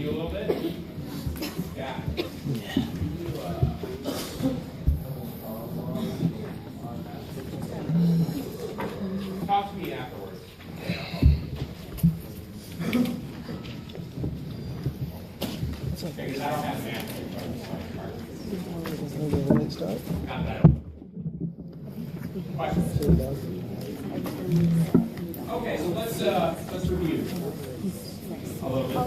review a little bit? Yeah. Talk to me afterwards. Because I don't have an answer. Okay, so let's review a little bit.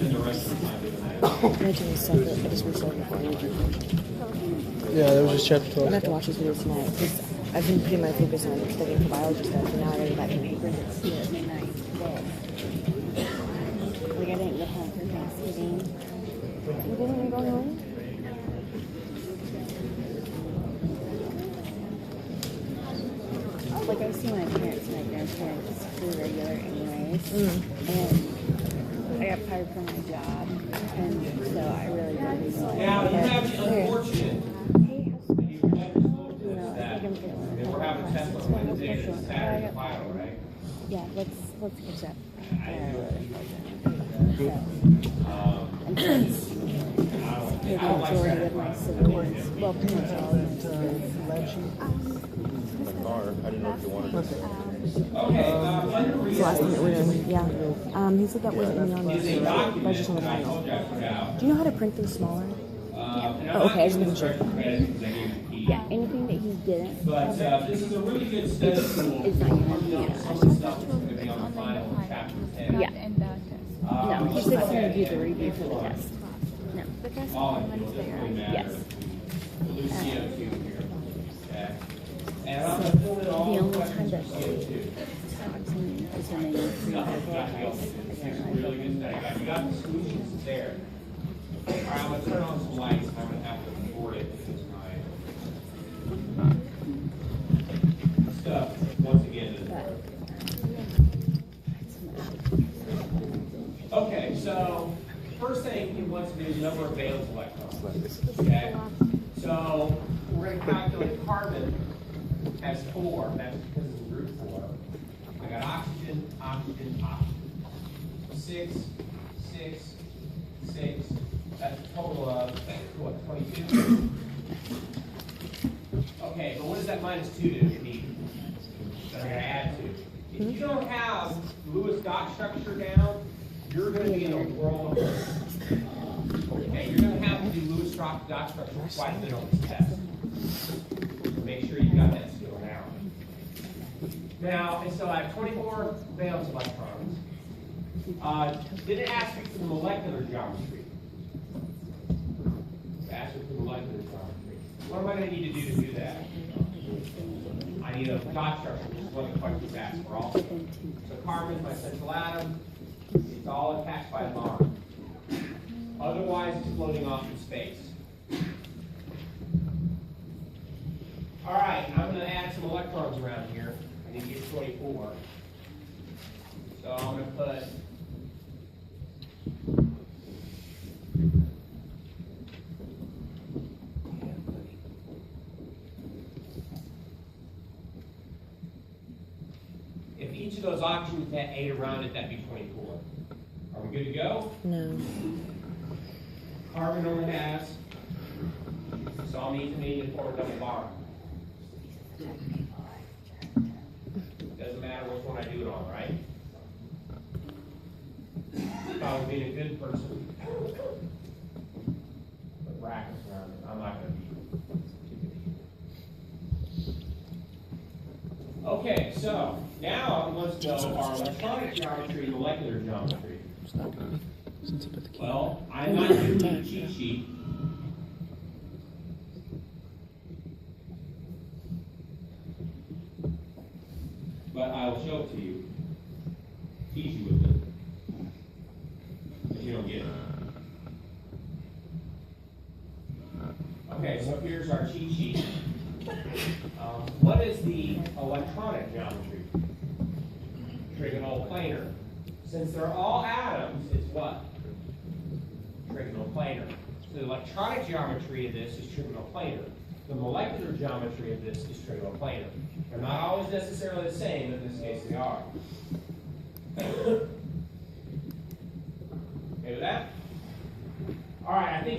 And the rest of the time Yeah, that was just chapter 12. I'm gonna have to watch this video tonight because I've been putting my focus on studying for biology stuff, and now I read that paper that's here at midnight. Like I didn't get home for Thanksgiving. You didn't go home? Like I see my parents and my grandparents pretty regular anyways. And I got fired from my job, and so I really don't know. Now, you have the unfortunate, Hey, we're having a test on Wednesday, it's Saturday final, right? yeah, let's catch up. And I since the majority of my siblings, well, pretty much all of my siblings. I didn't know if you wanted Okay, The last thing that we're doing, yeah. He said that wasn't me on the but just on the final. Do you know how to print them smaller? Oh, okay, I just making sure. Yeah, anything that he didn't. But this is a really good study tool. It's not Stuff that's going to be on the final in chapter 10. Yeah. No, he said he would do the review for the test. No. The test All on of you, Wednesday, it right? really matters. Yes. We'll do CO2 here. Okay. And I'm going to fill in all The the only questions time that for CO2. talked to me is when they went through No, the you got to go. This is a really good study. You got the solutions there. All right, I'm going to turn on some lights. I'm going to have to record it this time. Stuff, once again, is okay, so first thing he wants to do is number of valence electrons. Okay, so we're going to calculate carbon has 4. That's because it's group 4. I got oxygen, oxygen, oxygen. 6, 6, 6. That's a total of what, 22? Okay, but what does that minus 2 do to me? That I'm going to add to. If you don't have Lewis dot structure down, you're going to be in a world of hurt. Okay, you're going to have to do Lewis dot structure quite a bit on this test. So make sure you've got that skill now. Now, and so I have 24 valence electrons. Did it ask me for the molecular geometry? It asked me for the molecular geometry. What am I going to need to do that? I need a dot structure, which is what the questions ask for also. So carbon is my central atom. It's all attached by a bond. Otherwise, it's floating off in space. All right, I'm going to add some electrons around here. I need to get 24. So I'm going to put if each of those oxygens had 8 around it, that'd be 24. Are we good to go? No. Carbon only has, so I'll need to meet it for a double bond. Doesn't matter which one I do it on, right? If I was being a good person, put brackets around it. I'm not going to be. Okay, so now let's know our electronic geometry and molecular geometry. Well, I'm not doing the cheat sheet. But I will show it to you. Teach you with it. If you don't get it. Okay, so here's our cheat sheet. What is the electronic geometry? Trigonal planar. Since they're all atoms, it's what? Trigonal planar. So the electronic geometry of this is trigonal planar. The molecular geometry of this is trigonal planar. They're not always necessarily the same, but in this case they are.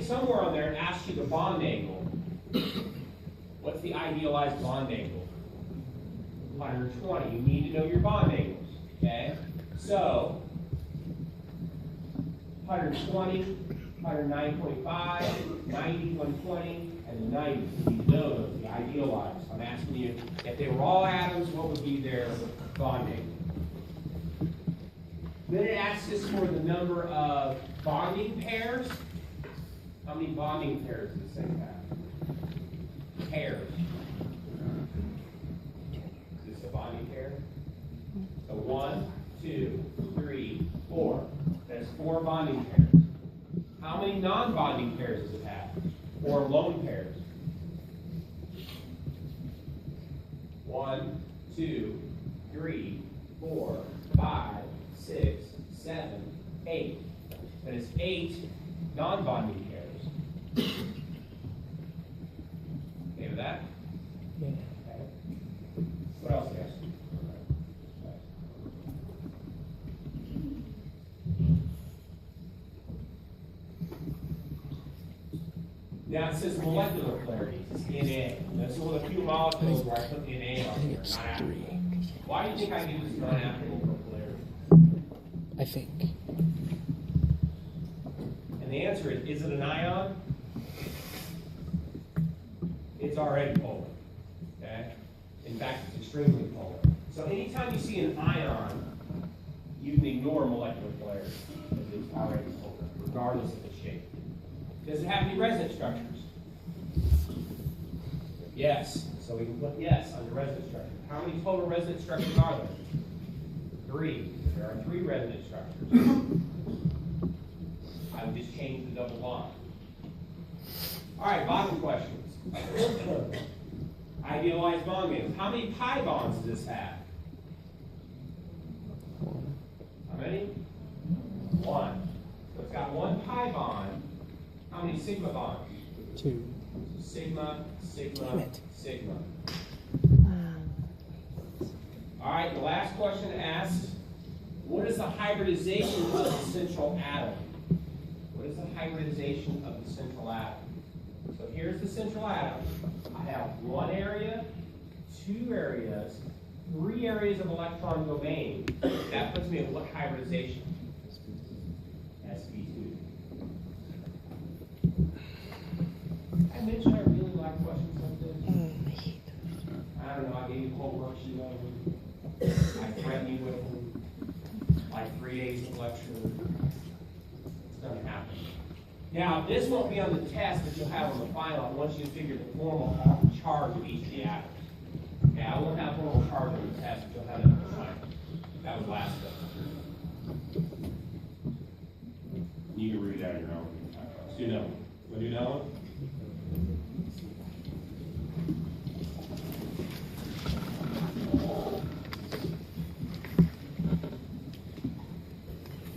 somewhere on there it asks you the bond angle. What's the idealized bond angle? 120. You need to know your bond angles. Okay? So 120, 109.5, 90, 120, and 90. You need to know those, the idealized. I'm asking you, if they were all atoms, what would be their bond angle? Then it asks us for the number of bonding pairs. How many bonding pairs does this thing have? Pairs. Is this a bonding pair? So 1, 2, 3, 4. There's 4 bonding pairs. How many non-bonding pairs does it have? 4 lone pairs. 1, 2, 3, 4, 5, 6, 7, 8. That is 8 non-bonding pairs. Okay with that? Yeah. Okay. What else, guys? Now it says molecular polarities. It's Na. That's one of the few molecules where I put Na on here, not applicable. Why do you think I use non-applicable for polarity? I think. And the answer is it an ion? It's already polar. Okay? In fact, it's extremely polar. So anytime you see an ion, you can ignore molecular polarity because it's already polar, regardless of its shape. Does it have any resonance structures? Yes. So we can put yes under resonance structure. How many total resonance structures are there? 3. There are 3 resonance structures. I would just change the double bond. All right, bottom questions. Idealized bond angles. How many pi bonds does this have? How many? 1. So it's got 1 pi bond. How many sigma bonds? 2. Sigma, sigma, sigma. All right, the last question asks, what is the hybridization of the central atom? What is the hybridization of the central atom? So here's the central atom. I have 1 area, 2 areas, 3 areas of electron domain. That puts me at what hybridization? sp2. I mentioned I really like questions like this. I don't know, I gave you a whole worksheet of them. I threatened you with them. Like 3 days of lecture. It's going to happen. Now, this won't be on the test that you'll have on the final. I want you to figure the formal charge of each of the atoms. Okay, I won't have formal charge on the test, but you'll have that on the final. That was last step. You can read it out on your own. Let's do that one. Want to do that one?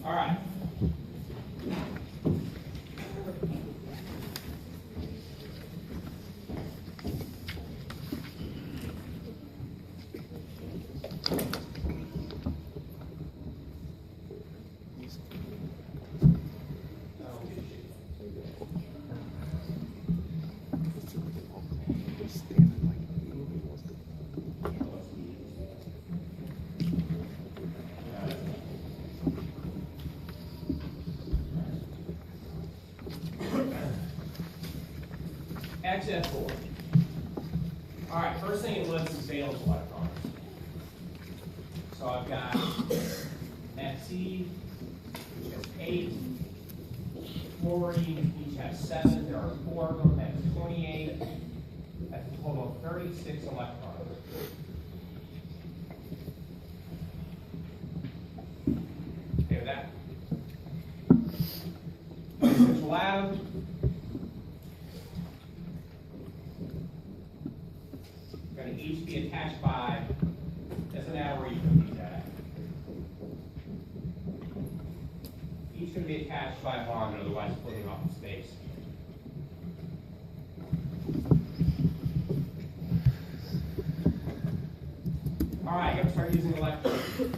All right. XF4. All right, first thing it lists is valence electrons. So I've got Fe, which has 8, fluorine, each has 7. There are 4 of them, that's 28. That's a total of 36 electrons. Okay with that? Central atom. Going to each be attached by, doesn't matter where you put these at. Each going to be attached by a bond, otherwise splitting off in space. All right, I'm going to start using electrons.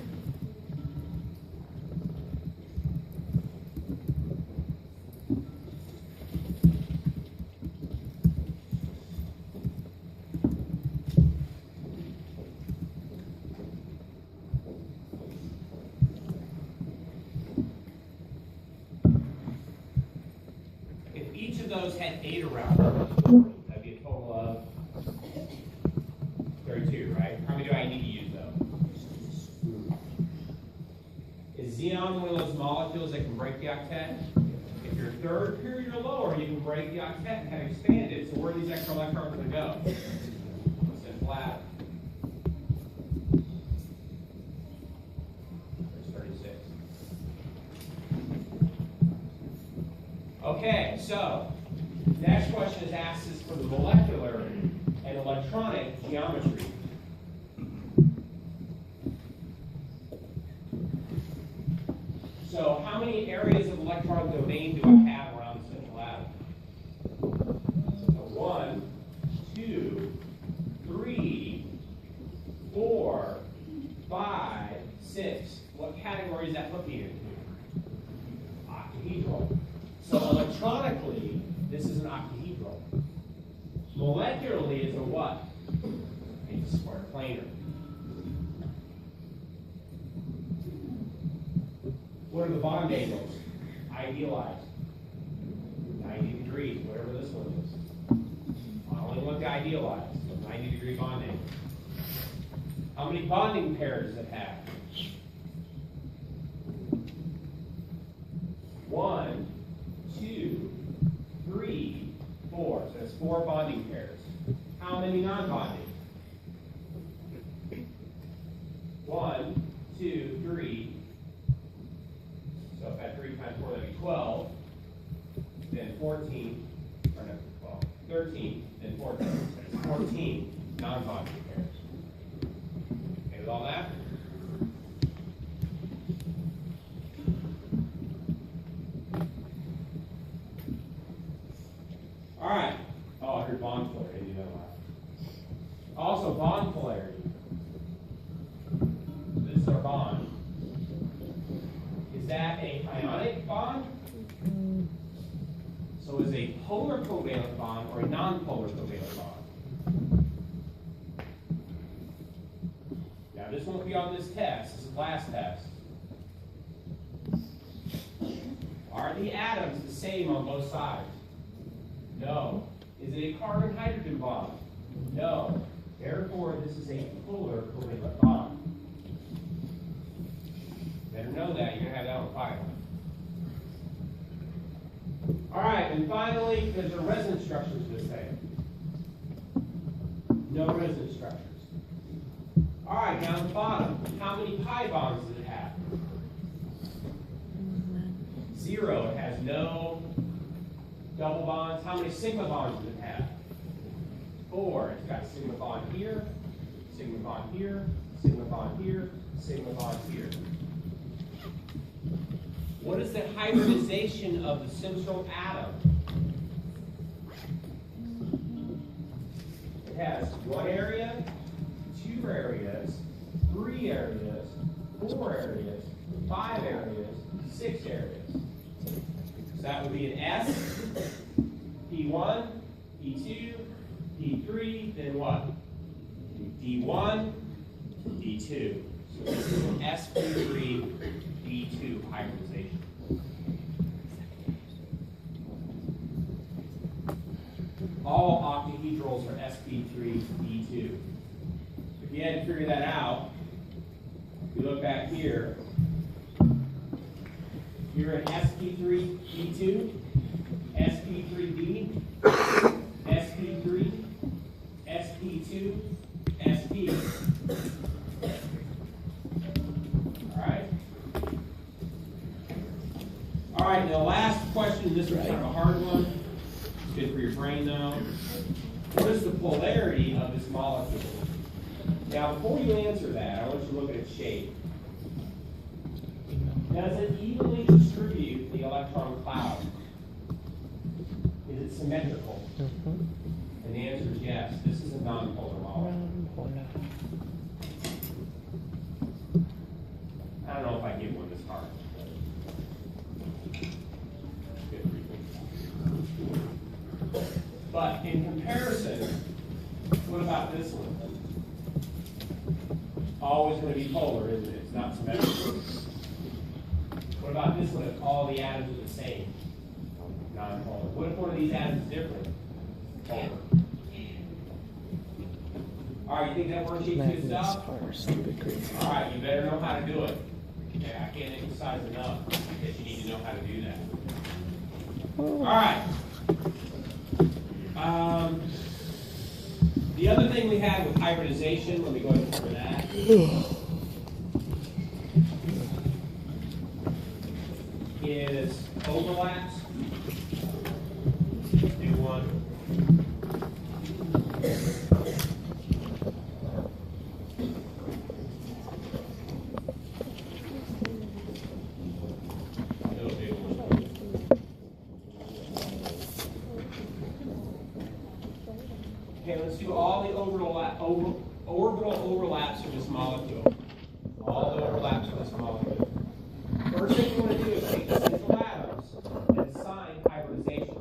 those had 8 around them? That'd be a total of 32, right? How many do I need to use though? Is xenon one of those molecules that can break the octet? If you're third period or lower, you can break the octet and kind of expand it. So where are these extra electrons going to go? It's in flat. There's 36. Okay, so next question is asked is for the molecular and electronic geometry. So how many areas of electron domain do I have around the central atom? So 1, 2, 3, 4, 5, 6. What category is that looking into? Octahedral. So electronically, this is an octahedral. Molecularly, it's a what? A square planar. What are the bond angles? Idealized. 90 degrees, whatever this one is. I only want the idealized, so 90-degree bond angle. How many bonding pairs does it have? 1, 2, 3, 4. So that's 4 bonding pairs. How many non-bonding? 1, 2, 3. So if I had 3 times 4, that'd be 12. Then 14, or no, 12, 13, then 14. So it's 14 non-bonding pairs. Okay with all that? All right. Oh, I heard bond polarity. You know that. Also, bond polarity. This is our bond. Is that a ionic bond? So is a polar covalent bond or a non-polar covalent bond? Now this won't be on this test. This is the last test. Are the atoms the same on both sides? No. Is it a carbon-hydrogen bond? No. Therefore, this is a polar covalent bond. Better know that. You're going to have that on file. All right, and finally, does the resonance structures the same? No resonance structures. All right, down the bottom, how many pi bonds does it have? 0. It has no double bonds. How many sigma bonds does it have? 4. It's got a sigma bond here, sigma bond here, sigma bond here, sigma bond here. What is the hybridization of the central atom? It has 1 area, 2 areas, 3 areas, 4 areas, 5 areas, 6 areas. So that would be an S, P1, P2, P3, then what? D1, D2. So this is an sp3, D2 hybridization. All octahedrals are sp3, D2. If you had to figure that out, if you look back here, you're an sp3, D2, sp3b, sp3, sp2, sp. All right, now last question, this one's kind of a hard one. It's good for your brain though. What is the polarity of this molecule? Now before you answer that, I want you to look at its shape. Does it evenly distribute the electron cloud? Is it symmetrical? And the answer is yes. This is a nonpolar molecule. I don't know if I give one this hard. But in comparison, what about this one? Always going to be polar, isn't it? It's not symmetrical. What about this one if all the atoms are the same? non-polar. What if one of these atoms is different? Polar. All right, you think that worksheet's good stuff? All right, you better know how to do it. Okay, I can't emphasize enough that you need to know how to do that. All right. The other thing we had with hybridization, let me go ahead and cover that. Is overlaps. New one. Okay, let's do all the orbital overlaps for this molecule. All the overlaps for this molecule. First thing you want to do is take the central atoms and assign hybridization.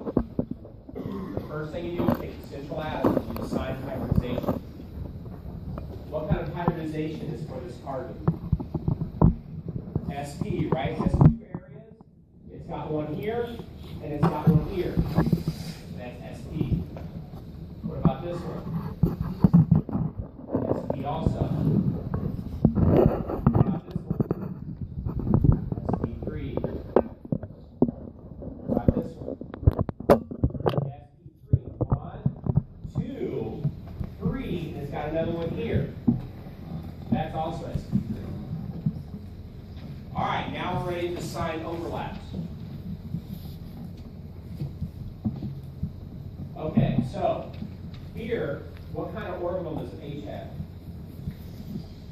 The first thing you do is take the central atoms and assign hybridization. What kind of hybridization is for this carbon? SP, right? It has two areas. It's got one here, and it's got one here. That's SP. What about this one? SP also. What about this one? SP3. What about this one? SP3. 1, 2, 3, and it's got another one here. That's also SP3. All right, now we're ready to assign overlaps. Okay, so here, what kind of orbital does an H have?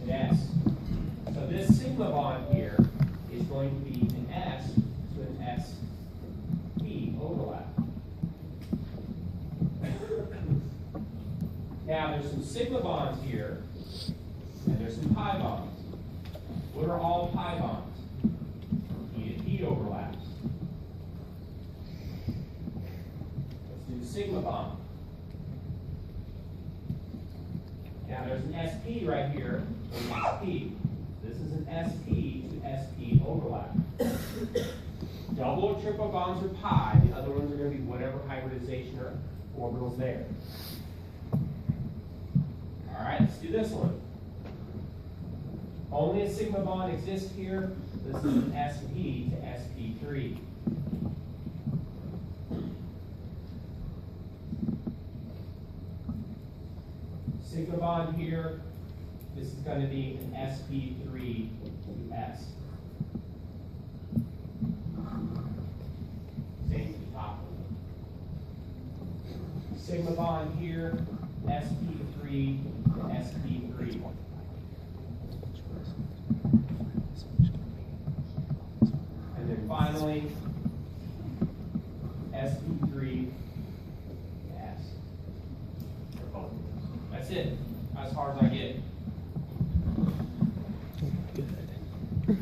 An S. So this sigma bond here is going to be an S to an SP overlap. Now there's some sigma bonds here, and there's some pi bonds. What are all pi bonds? Heat overlaps. Let's do sigma bond. Now there's an SP right here, an SP. This is an SP to SP overlap. Double or triple bonds are pi, the other ones are going to be whatever hybridization or orbital's there. All right, let's do this one. Only a sigma bond exists here. This is an SP to SP3. Sigma bond here, this is going to be an SP3 to S. Same to the top of it. Sigma bond here, SP3 to SP3. And then finally, SP3 to S. That's it. As far as I get. Good.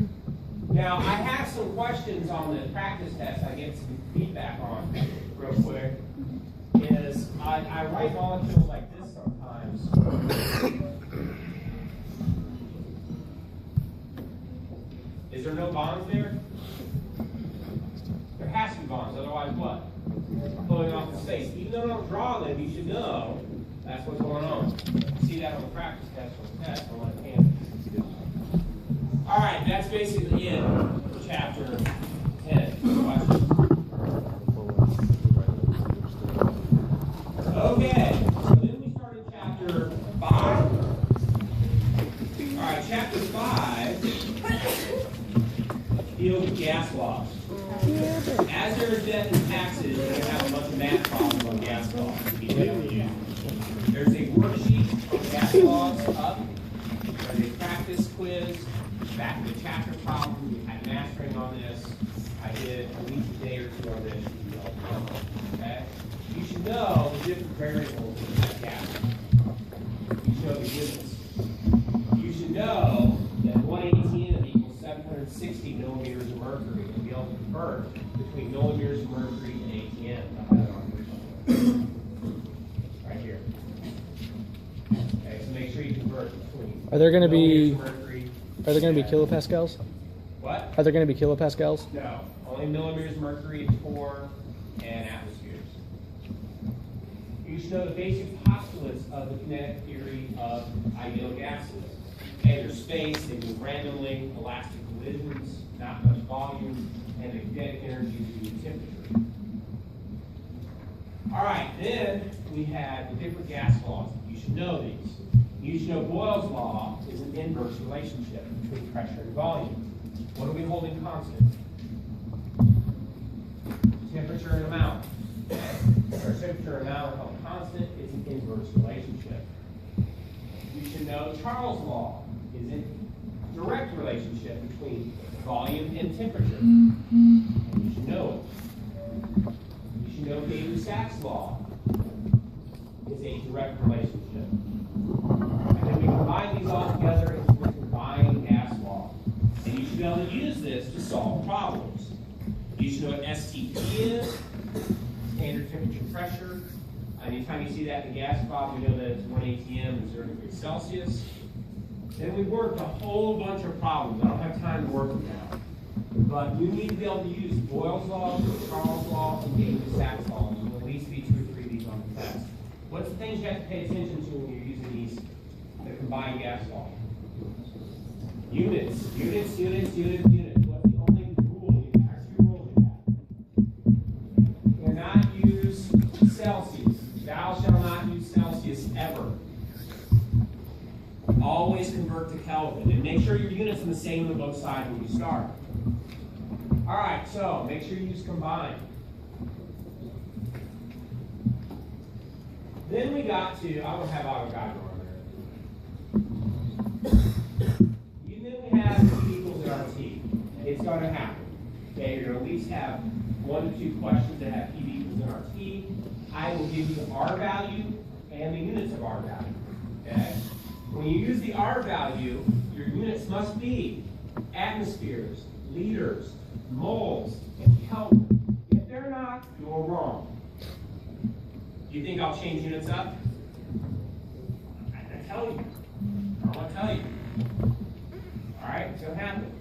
Now, I have some questions on the practice test I get some feedback on real quick. Is I write molecules like this sometimes. Is there no bonds there? There has to be bonds, otherwise what? Pulling off the space. Even though I don't draw them, you should know that's what's going on. See that on the practice test on the test on the campus. All right, that's basically it for chapter 10. Questions? Okay, so then we started chapter 5. All right, chapter 5 deals with gas laws. As there is death in taxes, you're going to have a bunch of math problems on gas laws to be able to use. There's a worksheet on gas laws up. There's a practice quiz. Back in the chapter problem, we had mastering on this. I did at least a day or two on this. Okay? You should know the different variables in that gas. You should know the units. You should know that 1 ATM equals 760 millimeters of mercury, and be able to convert between millimeters of mercury and ATM. Right here. Okay, so make sure you convert between. Are there going to be mercury. Are there going to be kilopascals? What? Are there going to be kilopascals? No, only millimeters of mercury is 4 and atmospheres. You should know the basic postulates of the kinetic theory of ideal gases. Okay, there's space, they move randomly, elastic collisions, not much volume, and the kinetic energy is due to temperature. All right, then we had the different gas laws. You should know these. You should know Boyle's law is an inverse relationship between pressure and volume. What are we holding constant? Temperature and amount. Our temperature and amount are held constant. It's an inverse relationship. You should know Charles' law is a direct relationship between volume and temperature. And you should know it. You should know Gay-Lussac's law is a direct relationship. And then we combine these all together into a combined gas law. And you should be able to use this to solve problems. You should know what STP is, standard temperature pressure. Anytime you see that in the gas problem, you know that it's 1 atm and 0 degrees Celsius. Then we worked a whole bunch of problems. I don't have time to work them now. But you need to be able to use Boyle's law, Charles' law, and Gay-Lussac's law. And there'll at least be 2 or 3 of these on the test. What's the things you have to pay attention to when you're using these, the combined gas law? Units. Units, units, units, units. What's the only rule you have? There's 2 rules you have. Cannot use Celsius. Thou shalt not use Celsius ever. Always convert to Kelvin. And make sure your units are the same on both sides when you start. All right, so make sure you use combined. Then we got to, I don't have Avogadro on there. And then we have P equals RT. It's going to happen. Okay, you're going to at least have 1 to 2 questions that have P equals RT. I will give you the R value and the units of R value. Okay? When you use the R value, your units must be atmospheres, liters, moles, and Kelvin. If they're not, you're wrong. Do you think I'll change units up? I tell you. I don't want to tell you. All right, it's going to happen.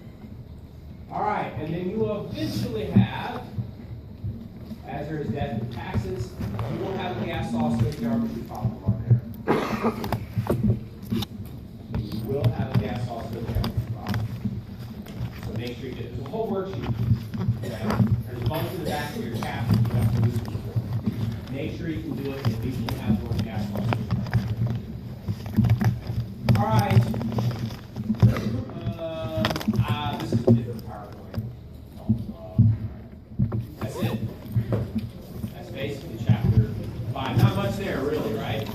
All right, and then you will eventually have, as there is death and taxes, you will have a gas law stoichiometry problem on there. You will have a gas law stoichiometry problem. So make sure you get, there's a whole worksheet. Okay? There's a bunch in the back of your chapter you have to do this for. Make sure you can do it, and at least you have one gas law stoichiometry. All right. This is a different PowerPoint. That's it. That's basically chapter 5. Not much there, really, right?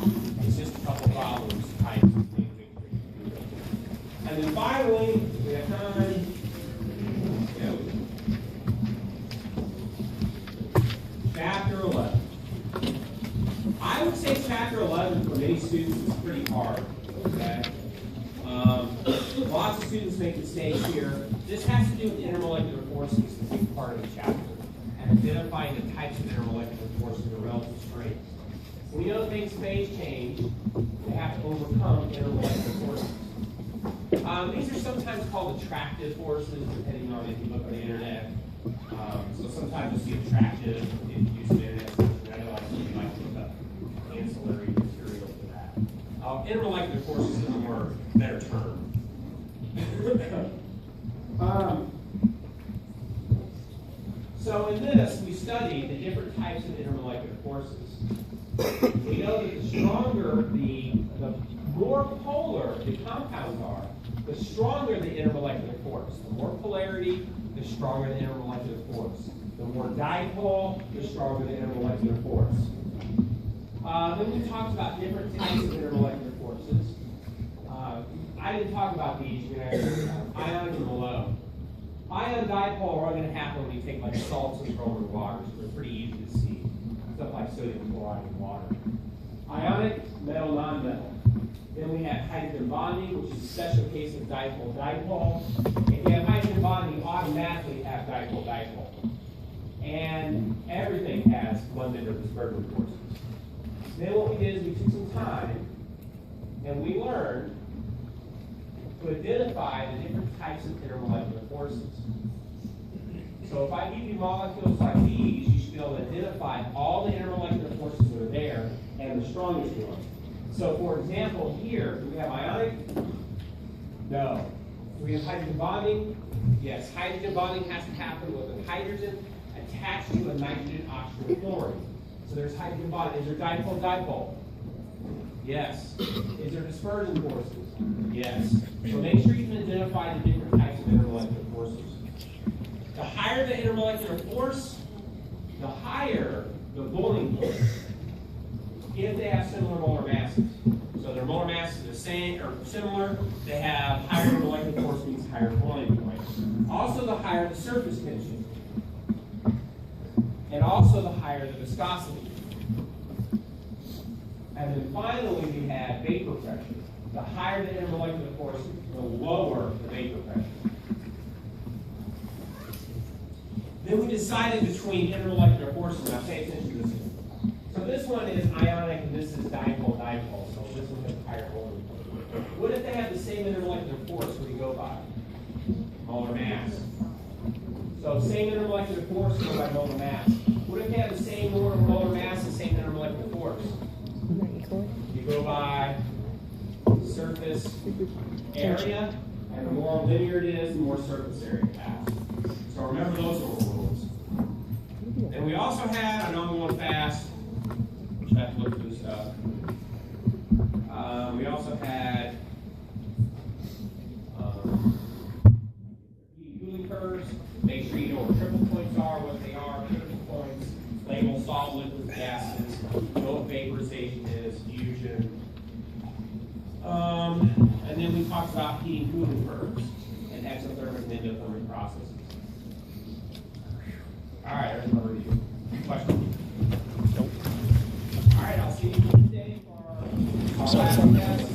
It's just a couple problems, types, and things. And then finally, we have time. Chapter 11. I would say chapter 11 for many students is pretty hard. Okay. Lots of students make mistakes here. This has to do with intermolecular forces, the big part of the chapter, and identifying the types of intermolecular forces and relative strength. We know things phase change. They have to overcome intermolecular forces. These are sometimes called attractive forces, depending on if you look on the internet. So sometimes you'll see attractive if you use the internet. I know you might look up ancillary material for that. Intermolecular forces is a more better term. So in this, we study the different types of intermolecular forces. We know that the stronger, the more polar the compounds are, the stronger the intermolecular force. The more polarity, the stronger the intermolecular force. The more dipole, the stronger the intermolecular force. Then we talked about different types of intermolecular forces. I didn't talk about these, ionic and Malone. Ion dipole are going to happen when you take like salts and throw them in water, so they're pretty easy to see. Stuff like sodium chloride in water. Ionic, metal, non-metal. Then we have hydrogen bonding, which is a special case of dipole-dipole. If you have hydrogen bonding, you automatically have dipole-dipole. And everything has London or dispersion forces. Then what we did is we took some time and we learned to identify the different types of intermolecular forces. So if I give you molecules like these, you should be be able to identify all the intermolecular forces that are there and the strongest ones. So for example, here, do we have ionic? No. Do we have hydrogen bonding? Yes, hydrogen bonding has to happen with a hydrogen attached to a nitrogen, oxygen, fluorine. So there's hydrogen bonding. Is there dipole-dipole? Yes. Is there dispersion forces? Yes. So make sure you can identify the different types of intermolecular forces. The higher the intermolecular force, the higher the Boiling point if they have similar molar masses. So their molar masses are the same or similar, they have higher molecular force means higher boiling point. Also the higher the surface tension. And also the higher the viscosity. And then finally we have vapor pressure. The higher the intermolecular force, the lower the vapor pressure. Then we decided between intermolecular forces. Now pay attention to this one. So this one is ionic and this is dipole-dipole. So this one has higher boiling point. What if they have the same intermolecular force? What do you go by? Molar mass. So same intermolecular force, go by molar mass. What if they have the same molar mass and same intermolecular force? You go by surface area, and the more linear it is, the more surface area it has. So remember those little rules. And we also had, I know I'm going fast, I have to look through stuff. We also had heating curves. Make sure you know what triple points are, what they are, triple points, label solid, liquids, gases, know what vaporization is, fusion. And then we talked about heating cooling curves and exothermic and endothermic processes. All right, there's another review. Questions? Nope. All right, I'll see you Tuesday for our last test.